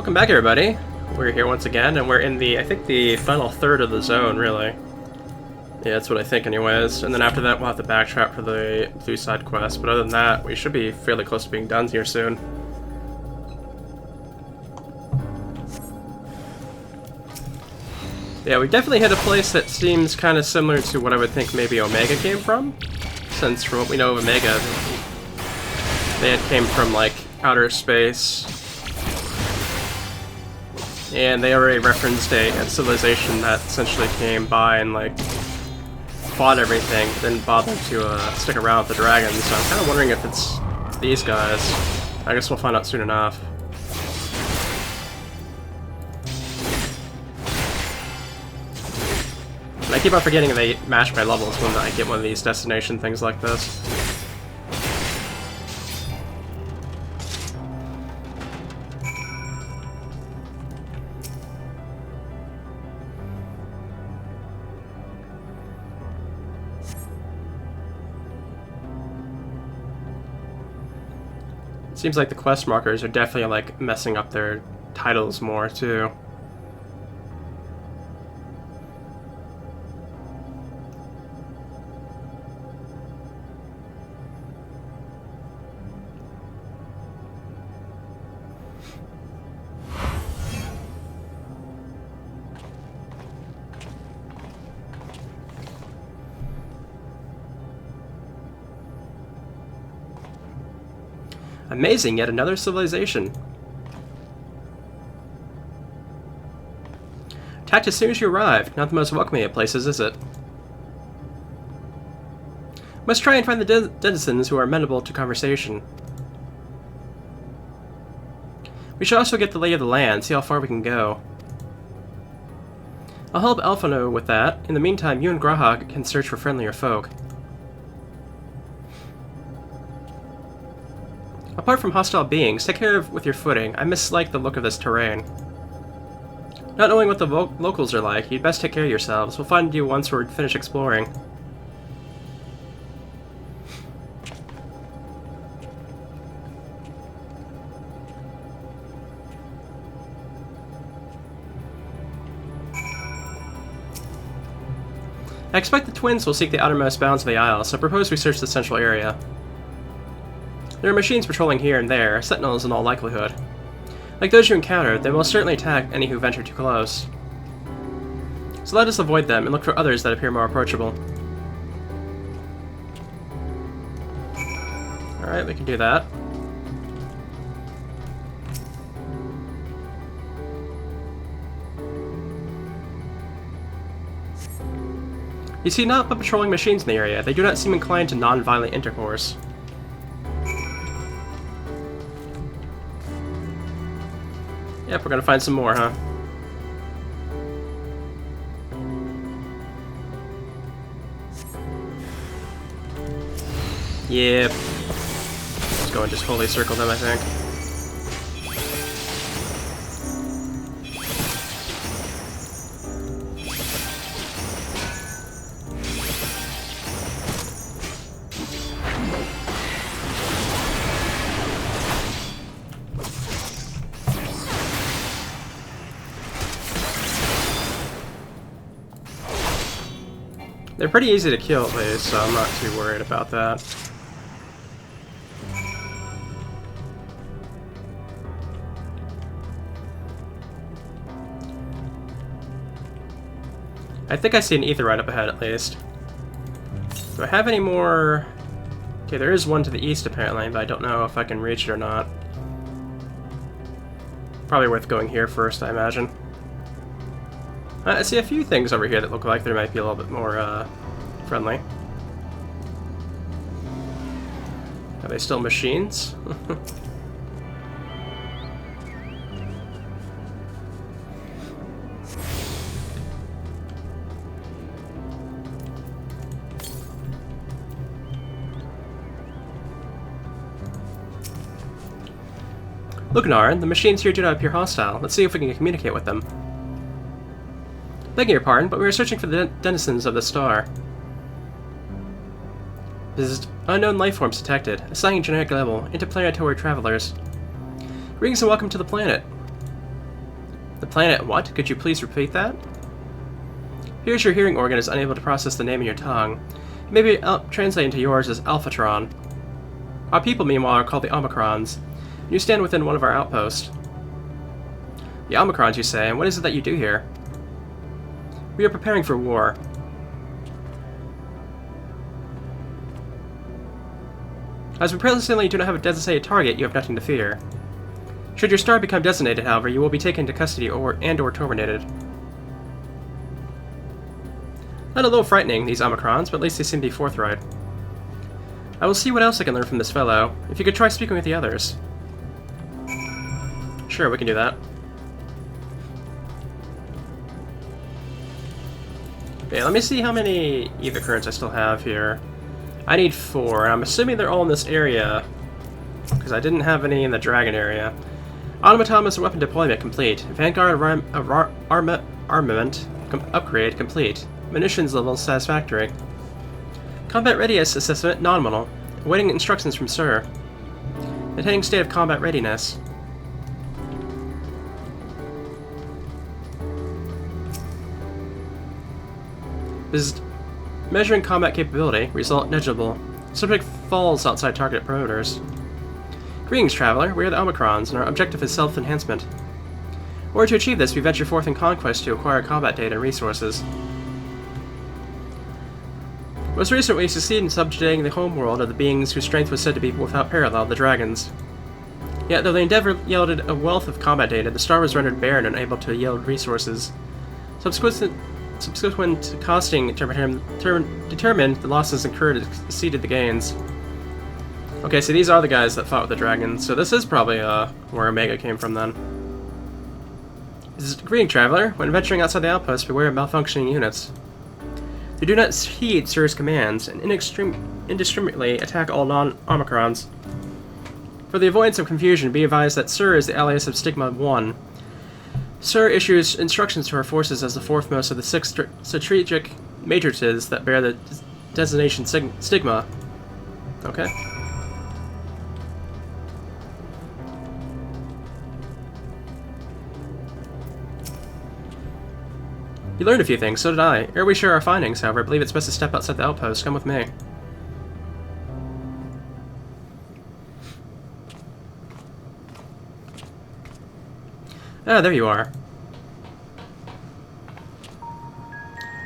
Welcome back, everybody. We're here once again, and we're in the, I think, the final third of the zone, really. Yeah, that's what I think anyways. And then after that, we'll have to backtrack for the blue side quest. But other than that, we should be fairly close to being done here soon. Yeah, we definitely hit a place that seems kind of similar to what I would think maybe Omega came from. Since from what we know of Omega, they had came from, like, outer space. And they already referenced a civilization that essentially came by and, like, fought everything, didn't bother to stick around with the dragons, so I'm kind of wondering if it's these guys. I guess we'll find out soon enough. And I keep on forgetting they match my levels when I get one of these destination things like this. Seems like the quest markers are definitely, like, messing up their titles more, too. Amazing, yet another civilization. Attacked as soon as you arrived. Not the most welcoming of places, is it? Must try and find the denizens who are amenable to conversation. We should also get the lay of the land, see how far we can go. I'll help Alphano with that. In the meantime, you and Grahak can search for friendlier folk. Apart from hostile beings, take care with your footing. I mislike the look of this terrain. Not knowing what the locals are like, you'd best take care of yourselves. We'll find you once we're finished exploring. I expect the twins will seek the outermost bounds of the isle, so I propose we search the central area. There are machines patrolling here and there, sentinels in all likelihood. Like those you encountered, they will certainly attack any who venture too close. So let us avoid them and look for others that appear more approachable. Alright, we can do that. You see not but patrolling machines in the area. They do not seem inclined to non-violent intercourse. Yep, we're gonna find some more, huh? Yep. Let's go and just holy circle them, I think. They're pretty easy to kill at least, so I'm not too worried about that. I think I see an ether right up ahead at least. Do I have any more? Okay, there is one to the east apparently, but I don't know if I can reach it or not. Probably worth going here first, I imagine. I see a few things over here that look like they might be a little bit more, friendly. Are they still machines? Look, Narin, the machines here do not appear hostile. Let's see if we can communicate with them. Begging your pardon, but we are searching for the denizens of the star. This unknown life forms detected. Assigning genetic level. Interplanetary travelers. Greetings and welcome to the planet. The planet what? Could you please repeat that? Here's your hearing organ is unable to process the name in your tongue. Maybe translate into yours as Alphatron. Our people, meanwhile, are called the Omicrons. You stand within one of our outposts. The Omicrons, you say, and what is it that you do here? We are preparing for war. As we presently do not have a designated target, you have nothing to fear. Should your star become designated, however, you will be taken into custody or terminated. Not a little frightening, these Omicrons, but at least they seem to be forthright. I will see what else I can learn from this fellow. If you could try speaking with the others. Sure, we can do that. Okay, let me see how many ether currents I still have here. I need 4, and I'm assuming they're all in this area, because I didn't have any in the dragon area. Automaton weapon deployment complete. Vanguard armament upgrade complete. Munitions level satisfactory. Combat readiness assessment nominal. Awaiting instructions from Sir. Maintaining state of combat readiness. This is measuring combat capability. Result negligible. Subject falls outside target parameters. Greetings, traveler. We are the Omicrons, and our objective is self-enhancement. In order to achieve this, we venture forth in conquest to acquire combat data and resources. Most recently, we succeeded in subjugating the home world of the beings whose strength was said to be without parallel, the dragons. Yet, though the endeavor yielded a wealth of combat data, the star was rendered barren and unable to yield resources. Subsequent costing determined the losses incurred exceeded the gains. Okay, so these are the guys that fought with the dragons, so this is probably where Omega came from then. Greeting, traveler. When venturing outside the outpost, beware of malfunctioning units. They do not heed Sir's commands and indiscriminately attack all non-Omicrons. For the avoidance of confusion, be advised that Sir is the alias of Stigma 1. Sir issues instructions to our forces as the fourthmost of the 6 strategic matrices that bear the designation Stigma. Okay. You learned a few things, so did I. Ere we share our findings, however, I believe it's best to step outside the outpost. Come with me. Ah, there you are.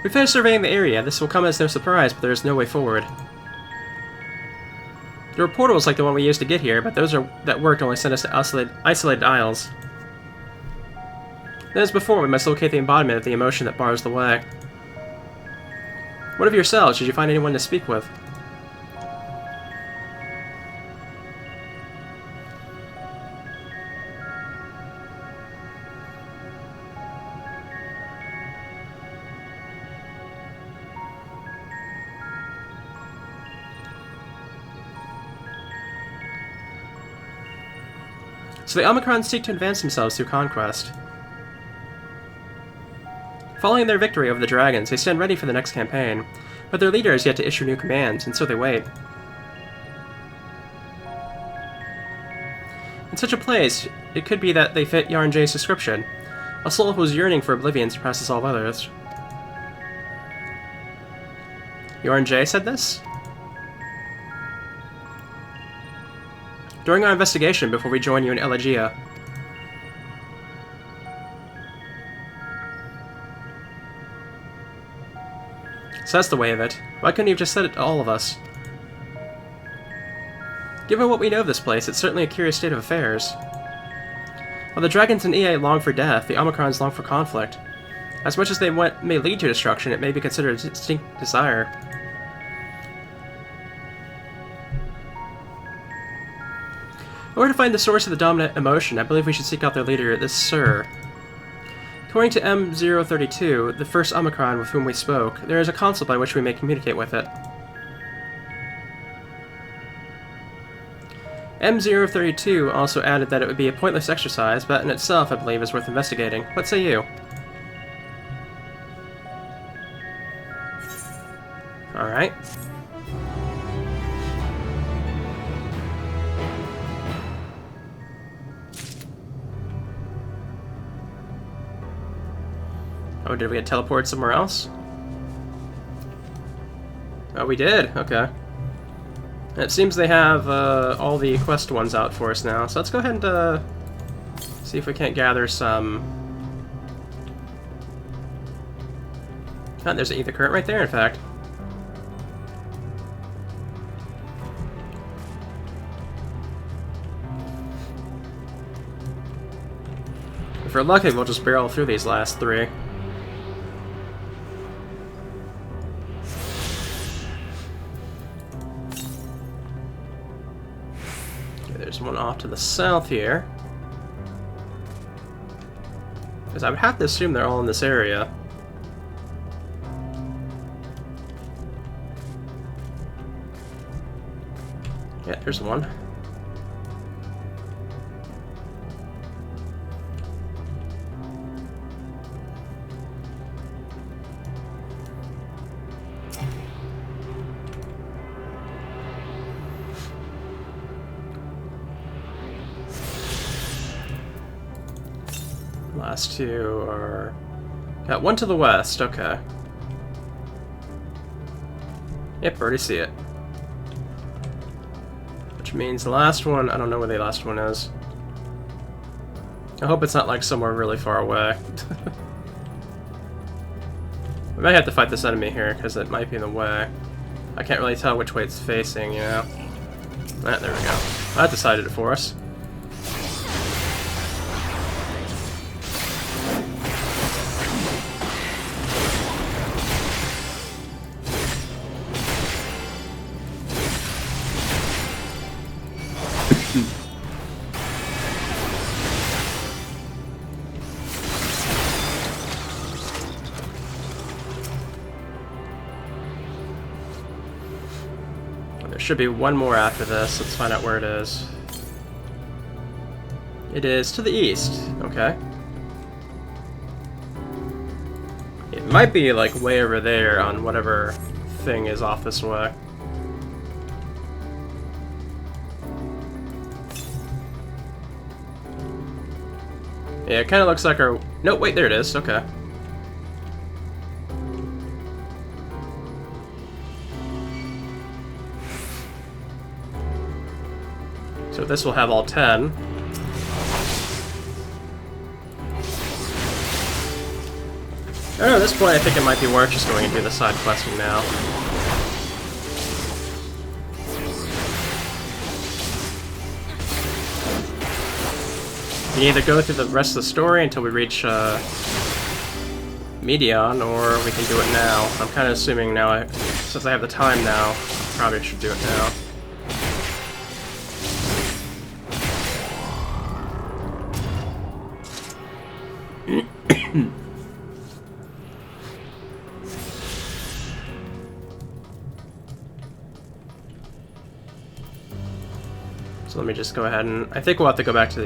We finished surveying the area. This will come as no surprise, but there is no way forward. There were portals like the one we used to get here, but those that worked only sent us to isolated isles. Then as before, we must locate the embodiment of the emotion that bars the way. What of yourselves? Did you find anyone to speak with? So the Omicrons seek to advance themselves through conquest. Following their victory over the dragons, they stand ready for the next campaign, but their leader has yet to issue new commands, and so they wait. In such a place, it could be that they fit Yarnjay's description, a soul whose yearning for oblivion surpasses all others. Yarnjay said this? During our investigation before we join you in Elegia. So that's the way of it. Why couldn't he have just said it to all of us? Given what we know of this place, it's certainly a curious state of affairs. While the dragons in EA long for death, the Omicrons long for conflict. As much as they may lead to destruction, it may be considered a distinct desire. In order to find the source of the dominant emotion, I believe we should seek out their leader, this Sir. According to M032, the first Omicron with whom we spoke, there is a console by which we may communicate with it. M032 also added that it would be a pointless exercise, but in itself, I believe, is worth investigating. What say you? Alright. Oh, did we get teleported somewhere else? Oh, we did. Okay. It seems they have all the quest ones out for us now, so let's go ahead and see if we can't gather some... Oh, there's an ether current right there, in fact. If we're lucky, we'll just barrel through these last three. Okay, there's one off to the south here. Because I would have to assume they're all in this area. Yeah, there's one. Last two are... Got one to the west, okay. Yep, already see it. Which means the last one, I don't know where the last one is. I hope it's not like somewhere really far away. We might have to fight this enemy here, because it might be in the way. I can't really tell which way it's facing, you know. Ah, there we go. That decided it for us. There should be one more after this. Let's find out where it is. It is to the east. Okay. It might be like way over there on whatever thing is off this way. Yeah, it kind of looks like our... No, wait, there it is. Okay. So this will have all 10. I don't know, at this point I think it might be worth just going and do the side questing now. We can either go through the rest of the story until we reach Medion, or we can do it now. I'm kind of assuming now, since I have the time now, I probably should do it now. So let me just go ahead and... I think we'll have to go back to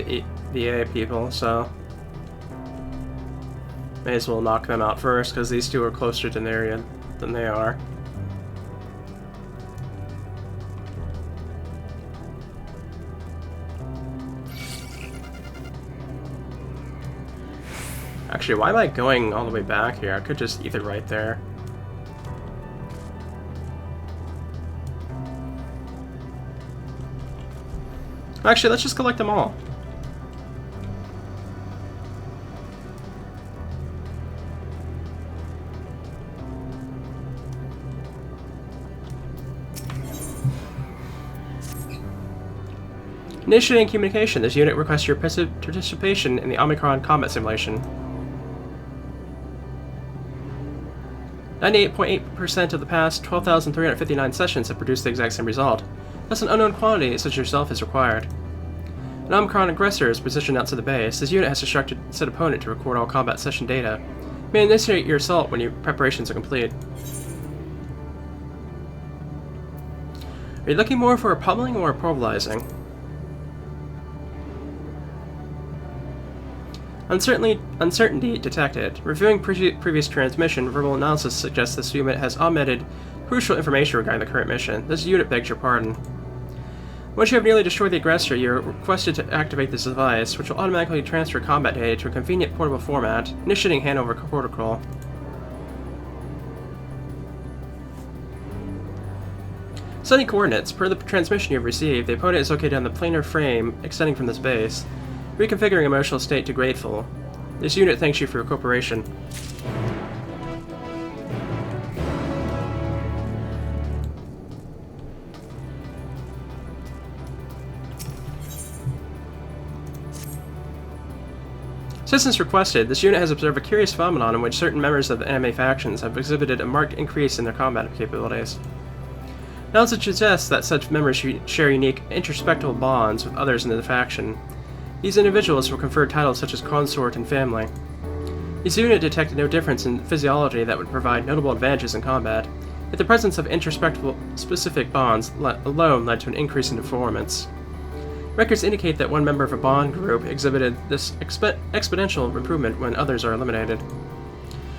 the A people, so... May as well knock them out first, because these two are closer to the area than they are. Actually, why am I going all the way back here? I could just ether right there. Actually, let's just collect them all. Initiating communication. This unit requests your participation in the Omicron combat simulation. 98.8% of the past 12,359 sessions have produced the exact same result. Thus, an unknown quantity such as yourself is required. An Omicron aggressor is positioned outside the base. This unit has instructed said opponent to record all combat session data. You may initiate your assault when your preparations are complete. Are you looking more for a pummeling or a pulverizing? Uncertainty detected. Reviewing previous transmission, verbal analysis suggests this unit has omitted crucial information regarding the current mission. This unit begs your pardon. Once you have nearly destroyed the aggressor, you are requested to activate this device, which will automatically transfer combat data to a convenient portable format, initiating handover protocol. Sending coordinates. Per the transmission you have received, the opponent is located on the planar frame extending from this base. Reconfiguring emotional state to grateful. This unit thanks you for your cooperation. Assistance requested. This unit has observed a curious phenomenon in which certain members of the enemy factions have exhibited a marked increase in their combat capabilities. Knowledge suggests that such members share unique introspective bonds with others in the faction. These individuals will confer titles such as consort and family. This unit detected no difference in physiology that would provide notable advantages in combat, yet the presence of introspective specific bonds alone led to an increase in performance. Records indicate that one member of a bond group exhibited this exponential improvement when others are eliminated.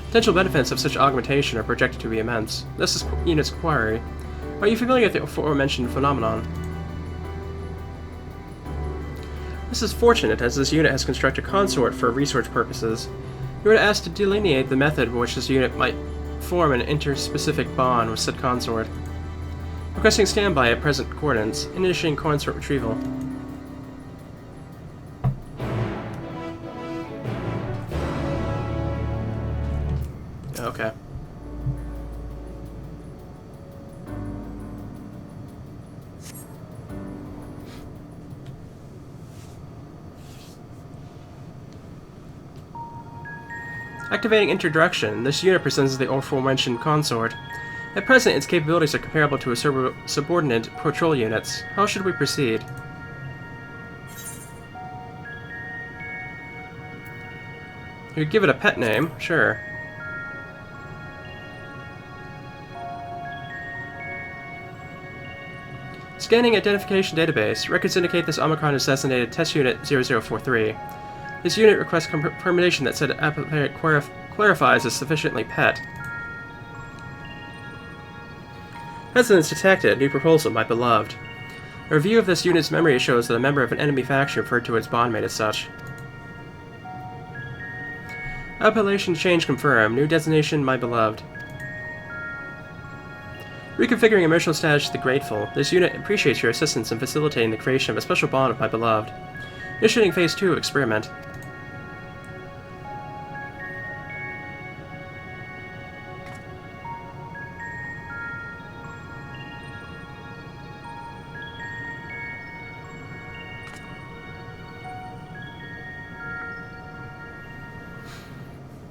Potential benefits of such augmentation are projected to be immense. This is unit's query. Are you familiar with the aforementioned phenomenon? This is fortunate, as this unit has constructed consort for research purposes. You are asked to delineate the method in which this unit might form an interspecific bond with said consort. Requesting standby at present coordinates, initiating consort retrieval. Okay. Activating introduction. This unit presents the aforementioned consort. At present, its capabilities are comparable to subordinate patrol units. How should we proceed? You could give it a pet name, sure. Scanning identification database. Records indicate this Omicron is designated Test Unit 0043. This unit requests confirmation that said applicant clarifies as sufficiently pet. Resonance detected. New proposal, my beloved. A review of this unit's memory shows that a member of an enemy faction referred to its bondmate as such. Appellation change confirmed. New designation, my beloved. Reconfiguring emotional status to the grateful. This unit appreciates your assistance in facilitating the creation of a special bond with my beloved. Initiating Phase 2 experiment.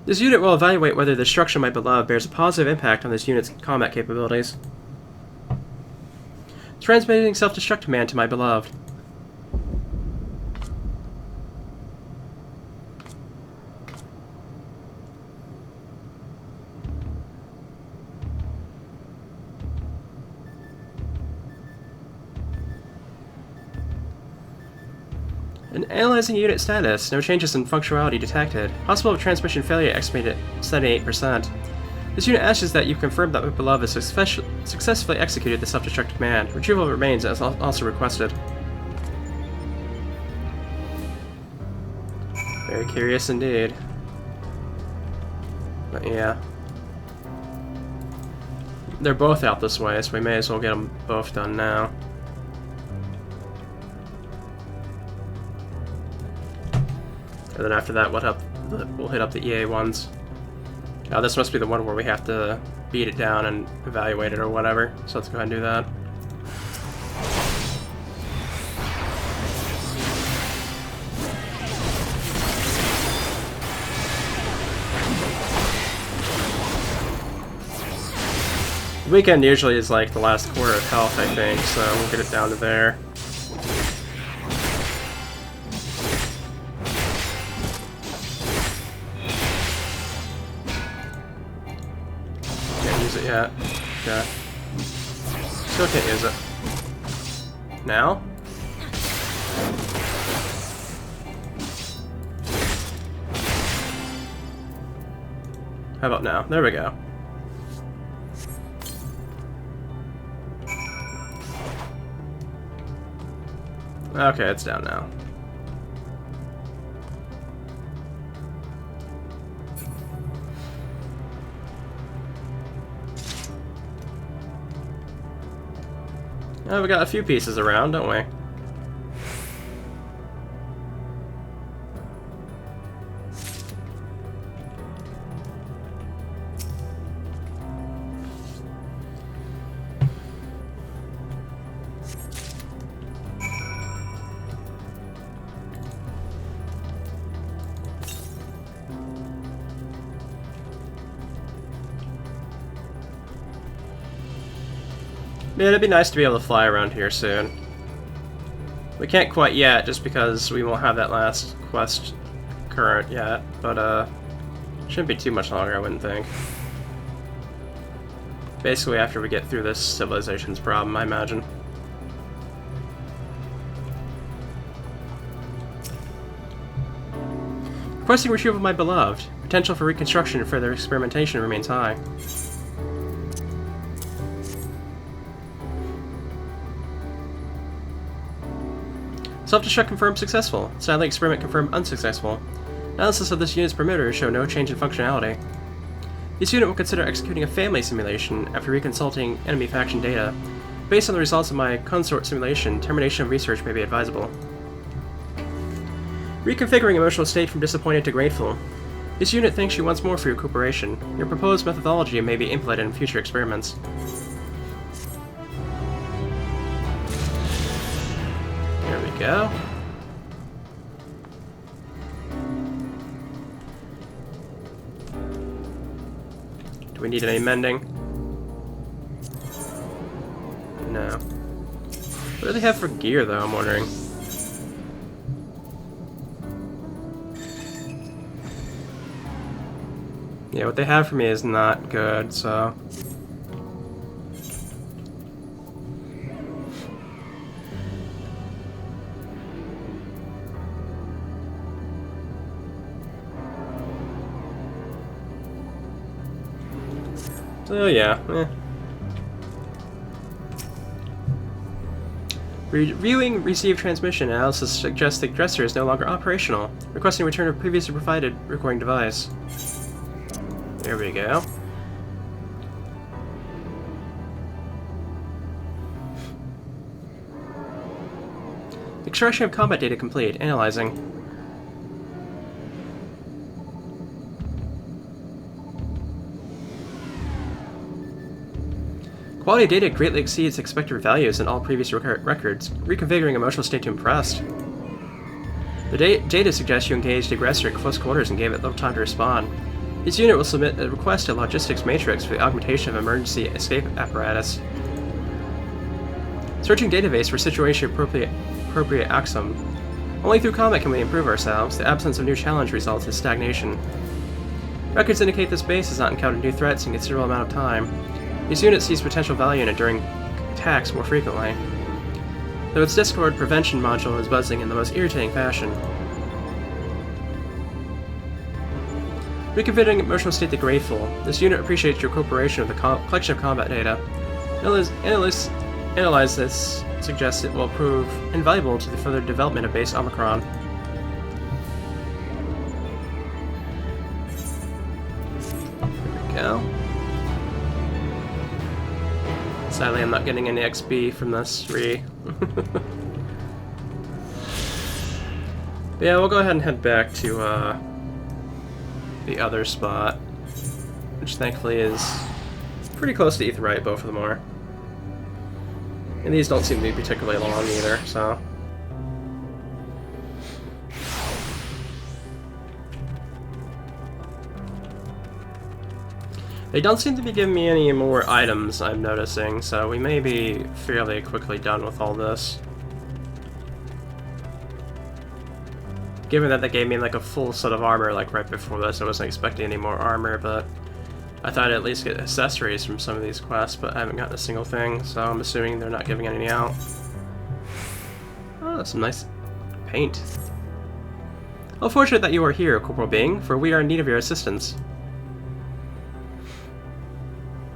This unit will evaluate whether the destruction of my beloved bears a positive impact on this unit's combat capabilities. Transmitting self-destruct command to my beloved. And analyzing unit status, no changes in functionality detected. Possible of transmission failure estimated at 78%. This unit asks that you confirm that my beloved has successfully executed the self-destruct command. Retrieval remains as also requested. Very curious indeed. But yeah. They're both out this way, so we may as well get them both done now. And then after that, we'll hit up the EA ones. Now this must be the one where we have to beat it down and evaluate it or whatever. So let's go ahead and do that. The weekend usually is like the last quarter of health, I think, so we'll get it down to there. Yeah. Okay. Still can't use it. Now? How about now? There we go. Okay, it's down now. Oh, we got a few pieces around, don't we? Yeah, it'd be nice to be able to fly around here soon. We can't quite yet, just because we won't have that last quest current yet, but shouldn't be too much longer, I wouldn't think. Basically after we get through this civilization's problem, I imagine. Requesting retrieval of my beloved. Potential for reconstruction and further experimentation remains high. Self-destruct confirmed successful. Sadly, experiment confirmed unsuccessful. Analysis of this unit's parameters show no change in functionality. This unit will consider executing a family simulation after reconsulting enemy faction data. Based on the results of my consort simulation, termination of research may be advisable. Reconfiguring emotional state from disappointed to grateful. This unit thanks you once more for your cooperation. Your proposed methodology may be implemented in future experiments. There we go. Do we need any mending? No. What do they have for gear, though, I'm wondering? Yeah, what they have for me is not good, so... So yeah, Reviewing received transmission analysis suggests the dresser is no longer operational. Requesting return of previously provided recording device. There we go. Extraction of combat data complete. Analyzing. Quality data greatly exceeds expected values in all previous records. Reconfiguring emotional state to impressed. The data suggests you engaged the aggressor at close quarters and gave it little time to respond. This unit will submit a request to Logistics Matrix for the augmentation of emergency escape apparatus. Searching database for situation appropriate axum. Only through combat can we improve ourselves. The absence of new challenge results in stagnation. Records indicate this base has not encountered new threats in a considerable amount of time. This unit sees potential value in enduring attacks more frequently, though its Discord prevention module is buzzing in the most irritating fashion. Reconfiguring emotional state to grateful. This unit appreciates your cooperation with the collection of combat data. Analyze this suggests it will prove invaluable to the further development of base Omicron. There we go. Sadly, I'm not getting any XP from this Yeah, we'll go ahead and head back to the other spot, which thankfully is pretty close to Aetheryte, both of them are. And these don't seem to be particularly long either, so... They don't seem to be giving me any more items, I'm noticing, so we may be fairly quickly done with all this. Given that they gave me like a full set of armor like right before this, I wasn't expecting any more armor, but I thought I'd at least get accessories from some of these quests, but I haven't gotten a single thing, so I'm assuming they're not giving any out. Oh, that's some nice paint. How fortunate that you are here, Corporal Bing, for we are in need of your assistance.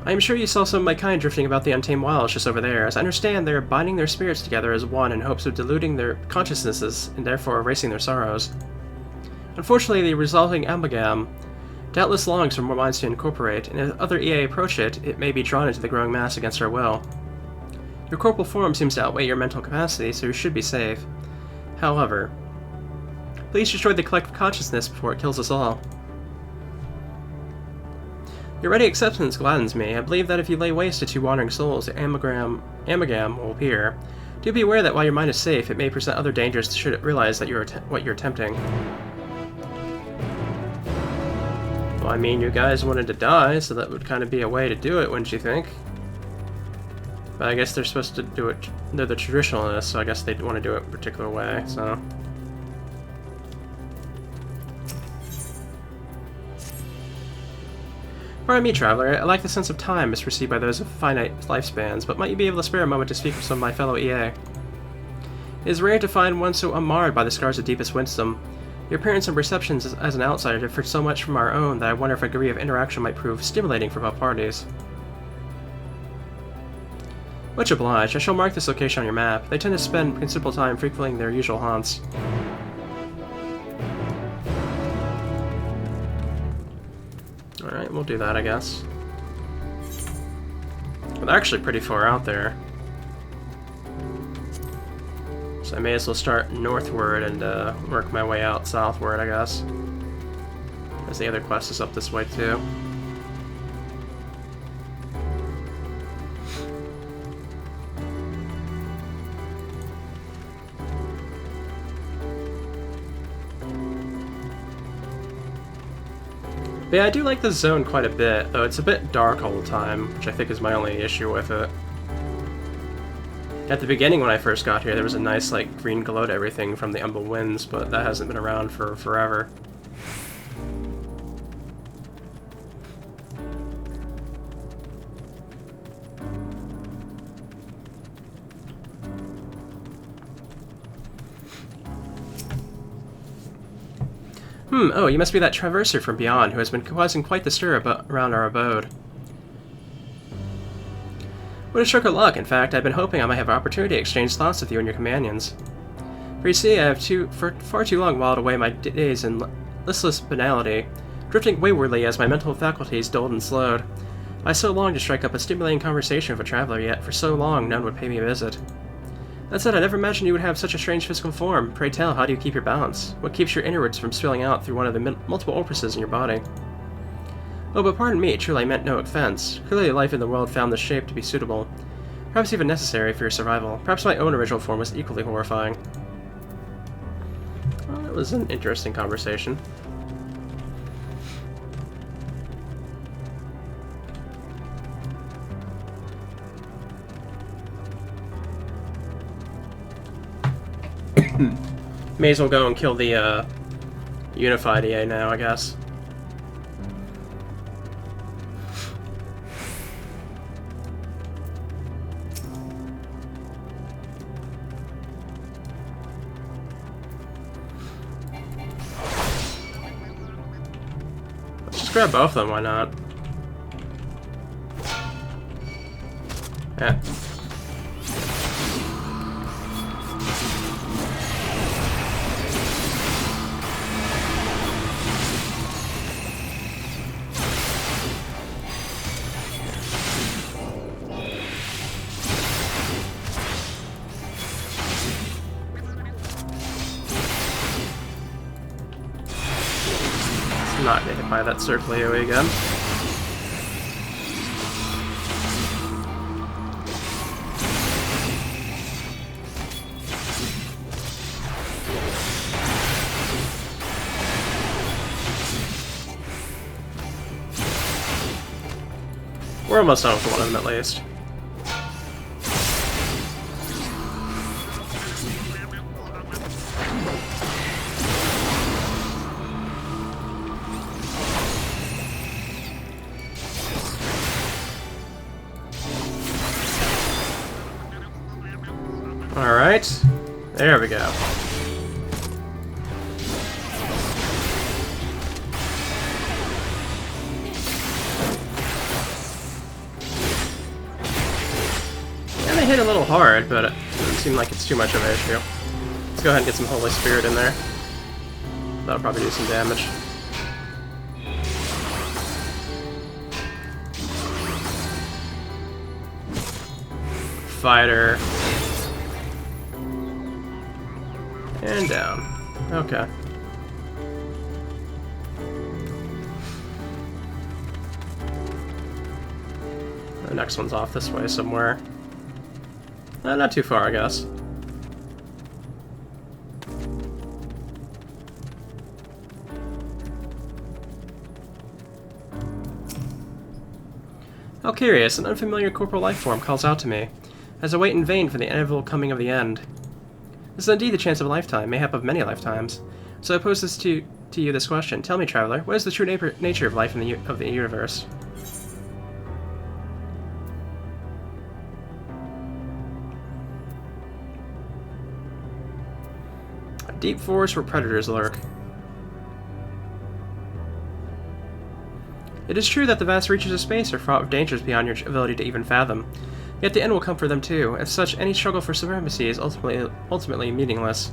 I am sure you saw some of my kind drifting about the untamed wilds just over there. As I understand, they are binding their spirits together as one in hopes of diluting their consciousnesses and therefore erasing their sorrows. Unfortunately, the resulting amalgam doubtless longs for more minds to incorporate, and if other EA approach it, it may be drawn into the growing mass against our will. Your corporal form seems to outweigh your mental capacity, so you should be safe. However, please destroy the collective consciousness before it kills us all. Your ready acceptance gladdens me. I believe that if you lay waste to two wandering souls, the amalgam will appear. Do be aware that while your mind is safe, it may present other dangers should it realize that what you're attempting. Well, I mean, you guys wanted to die, so that would kind of be a way to do it, wouldn't you think? But I guess they're supposed to do it. They're the traditionalists, so I guess they want to do it a particular way, so. Pardon me, traveler. I lack the sense of time misperceived by those of finite lifespans, but might you be able to spare a moment to speak with some of my fellow EA? It is rare to find one so unmarred by the scars of deepest wisdom. Your appearance and perceptions as an outsider differ so much from our own that I wonder if a degree of interaction might prove stimulating for both parties. Much obliged. I shall mark this location on your map. They tend to spend considerable time frequenting their usual haunts. Alright, we'll do that, I guess. Well, they're actually pretty far out there. So I may as well start northward and work my way out southward, I guess. As the other quest is up this way, too. But yeah, I do like this zone quite a bit, though it's a bit dark all the time, which I think is my only issue with it. At the beginning when I first got here, there was a nice, like, green glow to everything from the Umble Winds, but that hasn't been around for forever. Oh, you must be that traverser from beyond who has been causing quite the stir around our abode. What a stroke of luck. In fact, I've been hoping I might have an opportunity to exchange thoughts with you and your companions. For you see, I have for far too long whiled away my days in listless banality, drifting waywardly as my mental faculties dulled and slowed. I so longed to strike up a stimulating conversation with a traveler, yet for so long none would pay me a visit. That said, I never imagined you would have such a strange physical form. Pray tell, how do you keep your balance? What keeps your inwards from spilling out through one of the multiple orifices in your body? Oh, but pardon me, truly I meant no offense. Clearly life in the world found this shape to be suitable. Perhaps even necessary for your survival. Perhaps my own original form was equally horrifying. Well, that was an interesting conversation. May as well go and kill the Unified EA now, I guess. Let's just grab both of them, why not? Yeah. Not get hit by that circle AoE again. We're almost done with one of them at least. Alright, there we go. hit a little hard, but it doesn't seem like it's too much of an issue. Let's go ahead and get some Holy Spirit in there. That'll probably do some damage. Fighter. And down. Okay. The next one's off this way somewhere. Not too far, I guess. How curious, an unfamiliar corporal life form calls out to me, as I wait in vain for the inevitable coming of the end. This is indeed the chance of a lifetime, mayhap of many lifetimes. So I pose this to you this question. Tell me, traveler, what is the true nature of life in the universe? A deep forest where predators lurk. It is true that the vast reaches of space are fraught with dangers beyond your ability to even fathom. Yet the end will come for them too. As such, any struggle for supremacy is ultimately meaningless.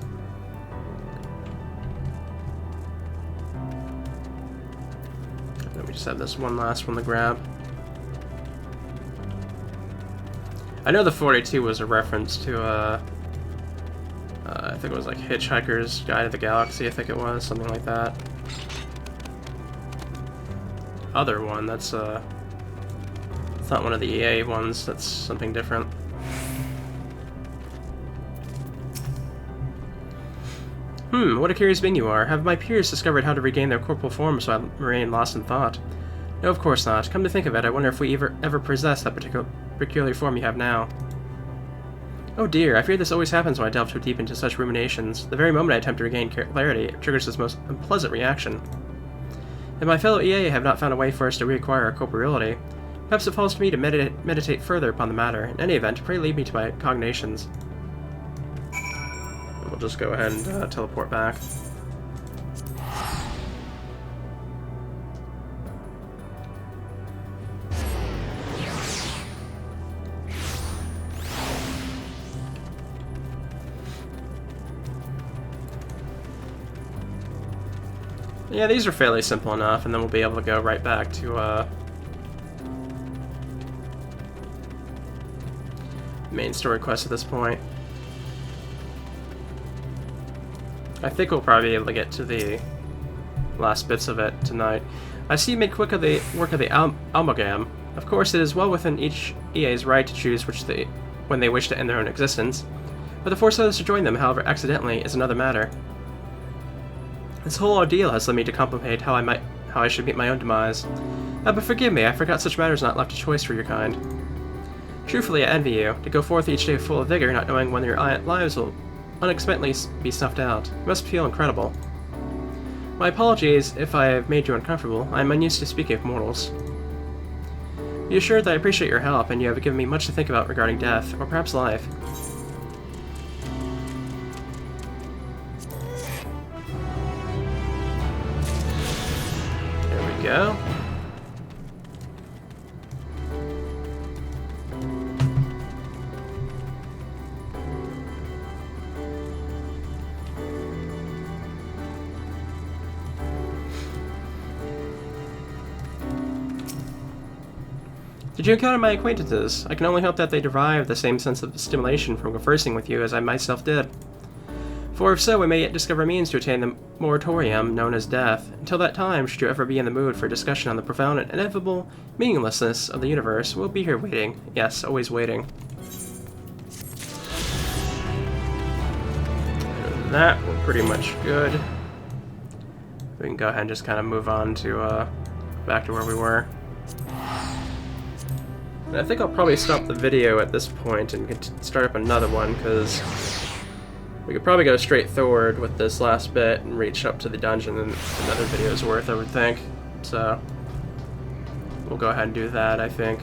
Let me just have this one last one to grab. I know the 42 was a reference to, I think it was like Hitchhiker's Guide to the Galaxy, I think it was, something like that. Other one, that's, it's not one of the EA ones, that's something different. What a curious being you are. Have my peers discovered how to regain their corporal form so I remain lost in thought? No, of course not. Come to think of it, I wonder if we ever possess that peculiar form you have now. Oh dear, I fear this always happens when I delve too deep into such ruminations. The very moment I attempt to regain clarity, it triggers this most unpleasant reaction. If my fellow EA have not found a way for us to reacquire our corporeality, perhaps it falls to me to meditate further upon the matter. In any event, pray lead me to my cognations. We'll just go ahead and teleport back. Yeah, these are fairly simple enough, and then we'll be able to go right back to, main story quest at this point. I think we'll probably be able to get to the last bits of it tonight. I see you made quick of the work of the amalgam. Of course, it is well within each EA's right to choose when they wish to end their own existence, but to force others to join them, however accidentally, is another matter. This whole ordeal has led me to contemplate how I should meet my own demise. But forgive me, I forgot such matters not left to choice for your kind. Truthfully, I envy you, to go forth each day full of vigor, not knowing when your lives will unexpectedly be snuffed out. It must feel incredible. My apologies if I have made you uncomfortable. I am unused to speaking of mortals. Be assured that I appreciate your help, and you have given me much to think about regarding death, or perhaps life. Go. Did you encounter my acquaintances? I can only hope that they derive the same sense of stimulation from conversing with you as I myself did. For if so, we may yet discover means to attain the moratorium known as death. Until that time, should you ever be in the mood for a discussion on the profound and inevitable meaninglessness of the universe, we'll be here waiting. Yes, always waiting. And that, we're pretty much good. We can go ahead and just kind of move on to, back to where we were. And I think I'll probably stop the video at this point and start up another one, because we could probably go straight forward with this last bit and reach up to the dungeon and another video's worth, I would think. So, we'll go ahead and do that, I think.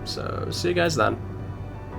So, see you guys then.